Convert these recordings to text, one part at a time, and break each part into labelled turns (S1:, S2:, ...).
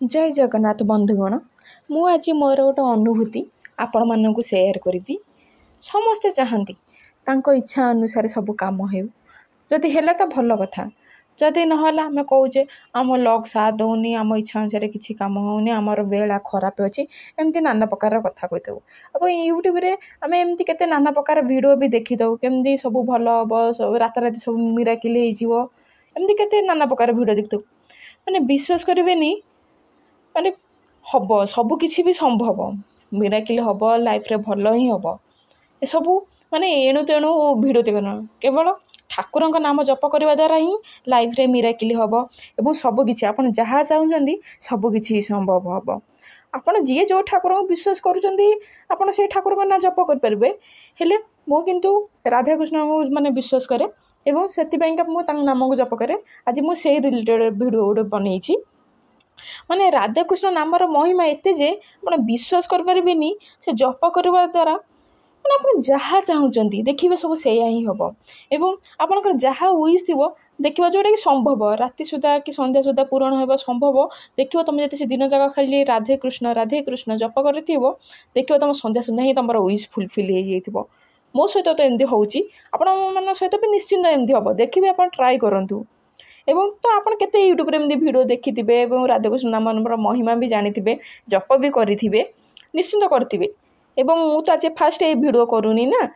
S1: जय जगन्नाथ बंधुगण मु आज मोर गोटे अनुभूति आपण मानक सेयार करी समस्ते चाहती तांको इच्छा अनुसार सब काम हो जदि है तो भल कथा जदि नाला आम कौचे आम लग साथ दौनी आम इच्छा अनुसार किसी कम होनी आमर बेला खराब अच्छी एमती नाना प्रकार कथा कही दो अब यूट्यूब रे आम एमती केते नाना प्रकार वीडियो भी देखी दो केमती सब भल हम राताराति सब मिराकिल होमती केते नाना प्रकार वीडियो देखी दो मैंने विश्वास करेनि माने हम सबकि भी संभव मिराकिल हम लाइफ रे भल ही हम ए सब माने एणु तेणु भिड़ देखना केवल ठाकुर नाम जप करने द्वारा ही लाइफ रे मिराकिल हम एवं सबकि आप जहाँ चाहते सबकि संभव हम आपड़ जी जो ठाकुर को विश्वास कर ठाकुर ना जप करें हेले मु किंतु राधाकृष्ण को माने विश्वास करे एवं से नाम को जप करे आज मुझे रिलेटेड वीडियो गोटे बनई माने राधाकृष्ण नामर महिमा एते जे आप विश्वास करें से जप करने द्वारा मैंने आप जहाँ चाहते देखिए सब से ही हम एवं आपंकर जहाँ विश थी देखा जोटा कि संभव राति सुधा कि संध्या सुधा पूरण होगा संभव देखो तुम जब से दिन जाक खाली राधे कृष्ण जप कर देखो तुम संध्या सुधा ही तुम विश फुलफिल हो मो सहित तो एमती होपण सहित भी निश्चिंत एमती हम देखिए आप ट्राए करूँ एवं तो आप केते यूट्यूब रे वीडियो देखिथे और राधाकृष्ण नाम महिमा भी जानी जप भी करेंगे निश्चिंत करेंगे एवं मु तो आज फास्ट ये वीडियो करूनी ना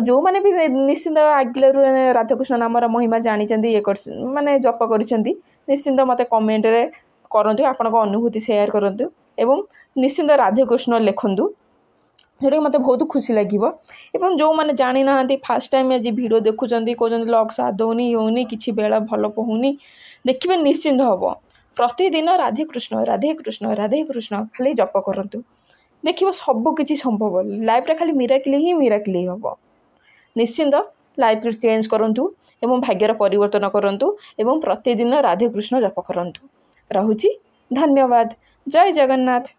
S1: जो मैंने भी निश्चिंत आगे राधाकृष्ण नाम महिमा जानी ये माने जप कर निश्चिंत मत कमेंट रे करूँ आपण अनुभूति सेयार करूँ एवं निश्चिंत राधाकृष्ण लिखु जोटा कि मत बहुत खुशी लगे एवं जो मैंने जानी ना फास्ट टाइम आज वीडियो देखुं कहते लग साथ दौनी होनी कि बेला भल पहुनी देखिए निश्चिंत हम प्रतिदिन राधे कृष्ण खाली जप करूँ देखिए सबकि संभव लाइफ रे खाली मिराकिल ही हम निश्चिंत लाइफ चेंज करूँ एवं भाग्यर परिवर्तन करूँ एवं प्रतिदिन राधे कृष्ण जप करूँ रहुची धन्यवाद जय जगन्नाथ।